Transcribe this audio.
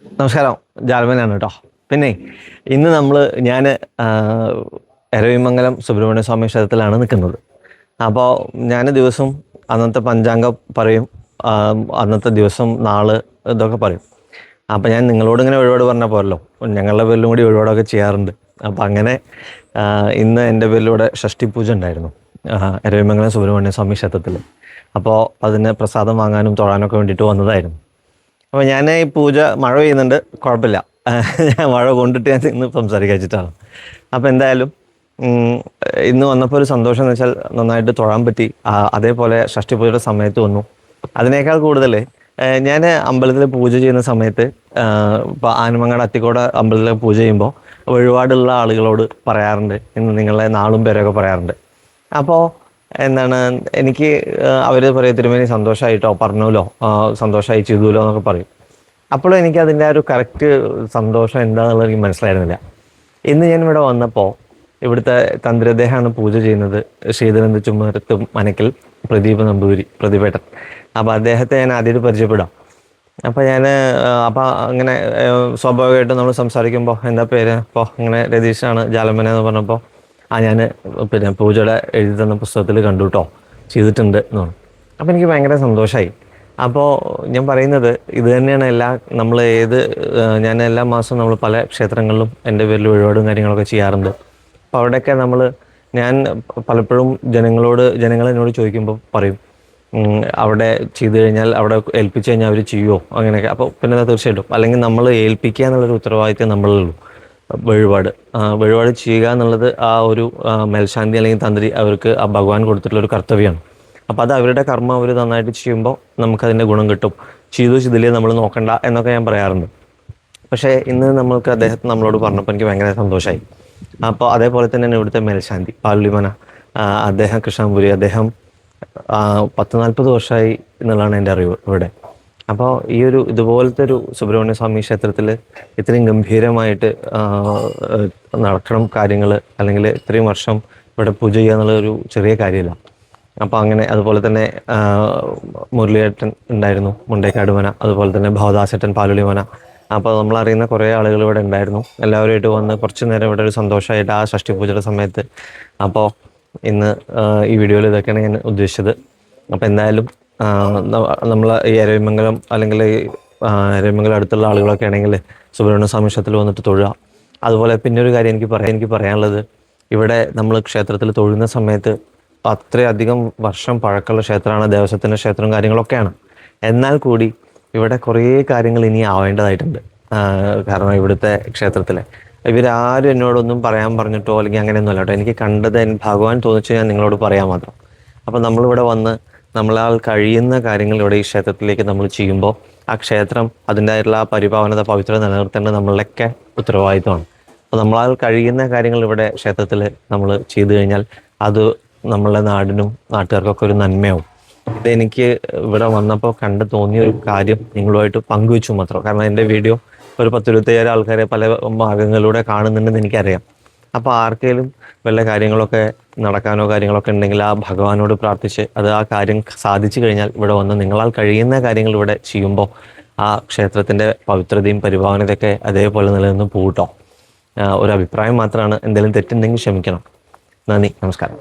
നമസ്കാരം, ജാൽമനാണ് കേട്ടോ. പിന്നെ ഇന്ന് ഞാൻ എരവിമംഗലം സുബ്രഹ്മണ്യ സ്വാമി ക്ഷേത്രത്തിലാണ് നിൽക്കുന്നത്. അപ്പോൾ ഞാൻ ദിവസം അന്നത്തെ പഞ്ചാംഗം പറയും, അന്നത്തെ ദിവസം നാള് ഇതൊക്കെ പറയും. അപ്പോൾ ഞാൻ നിങ്ങളോട് ഇങ്ങനെ വഴിപാട് പറഞ്ഞാൽ പോരല്ലോ, ഞങ്ങളുടെ പേരിലും കൂടി വഴിപാടൊക്കെ ചെയ്യാറുണ്ട്. അപ്പോൾ അങ്ങനെ ഇന്ന് എൻ്റെ പേരിലൂടെ ഷഷ്ടി പൂജ ഉണ്ടായിരുന്നു എരവിമംഗലം സുബ്രഹ്മണ്യ സ്വാമി ക്ഷേത്രത്തിൽ. അപ്പോൾ അതിന് പ്രസാദം വാങ്ങാനും തൊഴാനൊക്കെ വേണ്ടിയിട്ട് വന്നതായിരുന്നു. അപ്പോൾ ഞാൻ ഈ പൂജ മഴ പെയ്യുന്നുണ്ട്, കുഴപ്പമില്ല, ഞാൻ മഴ കൊണ്ടിട്ട് ഞാൻ ഇന്ന് സംസാരിക്കാൻ വെച്ചിട്ടാണ്. അപ്പോൾ എന്തായാലും ഇന്ന് വന്നപ്പോൾ ഒരു സന്തോഷം എന്ന് വെച്ചാൽ നന്നായിട്ട് തൊഴാൻ പറ്റി. അതേപോലെ ഷഷ്ടി പൂജയുടെ സമയത്ത് വന്നു. അതിനേക്കാൾ കൂടുതൽ ഞാൻ അമ്പലത്തിൽ പൂജ ചെയ്യുന്ന സമയത്ത് ഇപ്പോൾ ആനമങ്ങാട് അത്തിക്കോട് അമ്പലത്തിൽ പൂജ ചെയ്യുമ്പോൾ വഴിപാടുള്ള ആളുകളോട് പറയാറുണ്ട്, ഇന്ന് നിങ്ങളെ നാളും പേരൊക്കെ പറയാറുണ്ട്. അപ്പോൾ എന്താണ് എനിക്ക് അവർ പറയും, തിരുമേനി സന്തോഷമായിട്ടോ പറഞ്ഞല്ലോ, സന്തോഷമായി ചെയ്തുല്ലോ എന്നൊക്കെ പറയും. അപ്പോഴും എനിക്ക് അതിൻ്റെ ആ ഒരു കറക്റ്റ് സന്തോഷം എന്താണെന്നുള്ളത് എനിക്ക് മനസ്സിലായിരുന്നില്ല. ഇന്ന് ഞാൻ ഇവിടെ വന്നപ്പോൾ ഇവിടുത്തെ തന്ത്രി അദ്ദേഹമാണ് പൂജ ചെയ്യുന്നത്, ശ്രീധരന്ത് ചുമരത്ത് മനക്കിൽ പ്രദീപ് നമ്പൂതിരി, പ്രദീപേട്ടൻ. അപ്പോൾ അദ്ദേഹത്തെ ഞാൻ ആദ്യമായിട്ട് പരിചയപ്പെടാം. അപ്പോൾ അപ്പോൾ അങ്ങനെ സ്വാഭാവികമായിട്ടും നമ്മൾ സംസാരിക്കുമ്പോൾ എന്താ പേര്, അപ്പോൾ അങ്ങനെ രതീഷാണ് ജാലമന എന്ന് പറഞ്ഞപ്പോൾ ഞാൻ പിന്നെ പൂജയുടെ എഴുതി തന്ന പുസ്തകത്തിൽ കണ്ടു കേട്ടോ, ചെയ്തിട്ടുണ്ട് എന്ന് പറഞ്ഞു. അപ്പോൾ എനിക്ക് ഭയങ്കര സന്തോഷമായി. അപ്പോൾ ഞാൻ പറയുന്നത് ഇത് തന്നെയാണ് ഞാൻ എല്ലാ മാസവും നമ്മൾ പല ക്ഷേത്രങ്ങളിലും എൻ്റെ പേരിൽ വഴിപാടും കാര്യങ്ങളൊക്കെ ചെയ്യാറുണ്ട്. അപ്പോൾ അവിടെയൊക്കെ ഞാൻ പലപ്പോഴും ജനങ്ങൾ എന്നോട് ചോദിക്കുമ്പോൾ പറയും, അവിടെ ചെയ്തു കഴിഞ്ഞാൽ, അവിടെ ഏൽപ്പിച്ചു കഴിഞ്ഞാൽ അവർ ചെയ്യുമോ അങ്ങനെയൊക്കെ. അപ്പോൾ പിന്നെ തീർച്ചയായിട്ടും, അല്ലെങ്കിൽ നമ്മൾ ഏൽപ്പിക്കുക എന്നുള്ളൊരു ഉത്തരവാദിത്വം നമ്മളുള്ളൂ. വഴിപാട് ചെയ്യുക എന്നുള്ളത് ആ ഒരു മേൽശാന്തി അല്ലെങ്കിൽ തന്ത്രി അവർക്ക് ആ ഭഗവാൻ കൊടുത്തിട്ടുള്ളൊരു കർത്തവ്യമാണ്. അപ്പോൾ അത് അവരുടെ കർമ്മം അവർ നന്നായിട്ട് ചെയ്യുമ്പോൾ നമുക്കതിൻ്റെ ഗുണം കിട്ടും. ചെയ്തില്ലേ നമ്മൾ നോക്കണ്ട എന്നൊക്കെ ഞാൻ പറയാറുണ്ട്. പക്ഷേ ഇന്ന് അദ്ദേഹത്തെ നമ്മളോട് പറഞ്ഞപ്പോൾ എനിക്ക് ഭയങ്കര സന്തോഷമായി. അപ്പോൾ അതേപോലെ തന്നെ ഇവിടുത്തെ മേൽശാന്തി പാലുളിമന അദ്ദേഹം കൃഷ്ണപുരി, അദ്ദേഹം 40-40 വർഷമായി എന്നുള്ളതാണ് എൻ്റെ അറിവ് ഇവിടെ. അപ്പോൾ ഇതുപോലത്തെ ഒരു സുബ്രഹ്മണ്യ സ്വാമി ക്ഷേത്രത്തിൽ ഇത്രയും ഗംഭീരമായിട്ട് നടക്കണം കാര്യങ്ങൾ, അല്ലെങ്കിൽ ഇത്രയും വർഷം ഇവിടെ പൂജ ചെയ്യുക എന്നുള്ളൊരു ചെറിയ കാര്യമില്ല. അപ്പോൾ അങ്ങനെ അതുപോലെ തന്നെ മുരളിയേട്ടൻ ഉണ്ടായിരുന്നു, മുണ്ടേക്കാട് മന, അതുപോലെ തന്നെ ഭവദാസേട്ടൻ പാലുളി മന. അപ്പോൾ നമ്മളറിയുന്ന കുറേ ആളുകൾ ഇവിടെ ഉണ്ടായിരുന്നു. എല്ലാവരുമായിട്ട് വന്ന് കുറച്ച് നേരം ഇവിടെ ഒരു സന്തോഷമായിട്ട് ആ ഷഷ്ടി പൂജയുടെ സമയത്ത്. അപ്പോൾ ഇന്ന് ഈ വീഡിയോയിൽ ഇതൊക്കെയാണ് ഞാൻ ഉദ്ദേശിച്ചത്. അപ്പോൾ എന്തായാലും നമ്മൾ ഈ എരവിമംഗലം അല്ലെങ്കിൽ എരവിമംഗലം അടുത്തുള്ള ആളുകളൊക്കെ ആണെങ്കിൽ സുബ്രഹ്മണ്യ സ്വാമി ക്ഷേത്രത്തിൽ വന്നിട്ട് തൊഴുക. അതുപോലെ പിന്നെ ഒരു കാര്യം എനിക്ക് പറയാനുള്ളത്, ഇവിടെ നമ്മൾ ക്ഷേത്രത്തിൽ തൊഴുന്ന സമയത്ത് അത്രയധികം വർഷം പഴക്കമുള്ള ക്ഷേത്രമാണ്, ദേവസ്വത്തിൻ്റെ ക്ഷേത്രവും കാര്യങ്ങളൊക്കെയാണ്. എന്നാൽ കൂടി ഇവിടെ കുറേ കാര്യങ്ങൾ ഇനി ആവേണ്ടതായിട്ടുണ്ട്. കാരണം ഇവിടുത്തെ ക്ഷേത്രത്തിലെ ഇവരാരും എന്നോടൊന്നും പറയാൻ പറഞ്ഞിട്ടോ അല്ലെങ്കിൽ അങ്ങനെയൊന്നുമല്ല കേട്ടോ. എനിക്ക് കണ്ടത് ഭഗവാൻ തോന്നിച്ച് ഞാൻ നിങ്ങളോട് പറയാൻ മാത്രം. അപ്പോൾ നമ്മളിവിടെ വന്ന് നമ്മളാൽ കഴിയുന്ന കാര്യങ്ങൾ ഇവിടെ ഈ ക്ഷേത്രത്തിലേക്ക് നമ്മൾ ചെയ്യുമ്പോൾ ആ ക്ഷേത്രം അതിൻ്റെതായിട്ടുള്ള ആ പരിപാവനത, പവിത്രത നിലനിർത്തേണ്ടത് നമ്മളുടെയൊക്കെ ഉത്തരവാദിത്വമാണ്. അപ്പോൾ നമ്മളാൽ കഴിയുന്ന കാര്യങ്ങൾ ഇവിടെ ക്ഷേത്രത്തിൽ നമ്മൾ ചെയ്തു കഴിഞ്ഞാൽ അത് നമ്മളുടെ നാടിനും നാട്ടുകാർക്കൊക്കെ ഒരു നന്മയാവും. ഇതെനിക്ക് ഇവിടെ വന്നപ്പോൾ തോന്നിയ ഒരു കാര്യം നിങ്ങളുമായിട്ട് പങ്കുവെച്ചു മാത്രം. കാരണം എൻ്റെ വീഡിയോ ഒരു 10-25 ആൾക്കാരെ പല ഭാഗങ്ങളിലൂടെ കാണുന്നുണ്ടെന്ന് എനിക്കറിയാം. അപ്പോൾ ആർക്കെങ്കിലും വല്ല കാര്യങ്ങളൊക്കെ നടക്കാനോ കാര്യങ്ങളൊക്കെ ഉണ്ടെങ്കിൽ ആ ഭഗവാനോട് പ്രാർത്ഥിച്ച് ആ കാര്യം സാധിച്ചു കഴിഞ്ഞാൽ ഇവിടെ വന്ന് നിങ്ങളാൽ കഴിയുന്ന കാര്യങ്ങൾ ഇവിടെ ചെയ്യുമ്പോൾ ആ ക്ഷേത്രത്തിൻ്റെ പവിത്രതയും പരിഭാവനതയൊക്കെ അതേപോലെ നിലനിന്ന് പോകട്ടോ. ഒരു അഭിപ്രായം മാത്രമാണ്. എന്തെങ്കിലും തെറ്റുണ്ടെങ്കിൽ ക്ഷമിക്കണം. നന്ദി, നമസ്കാരം.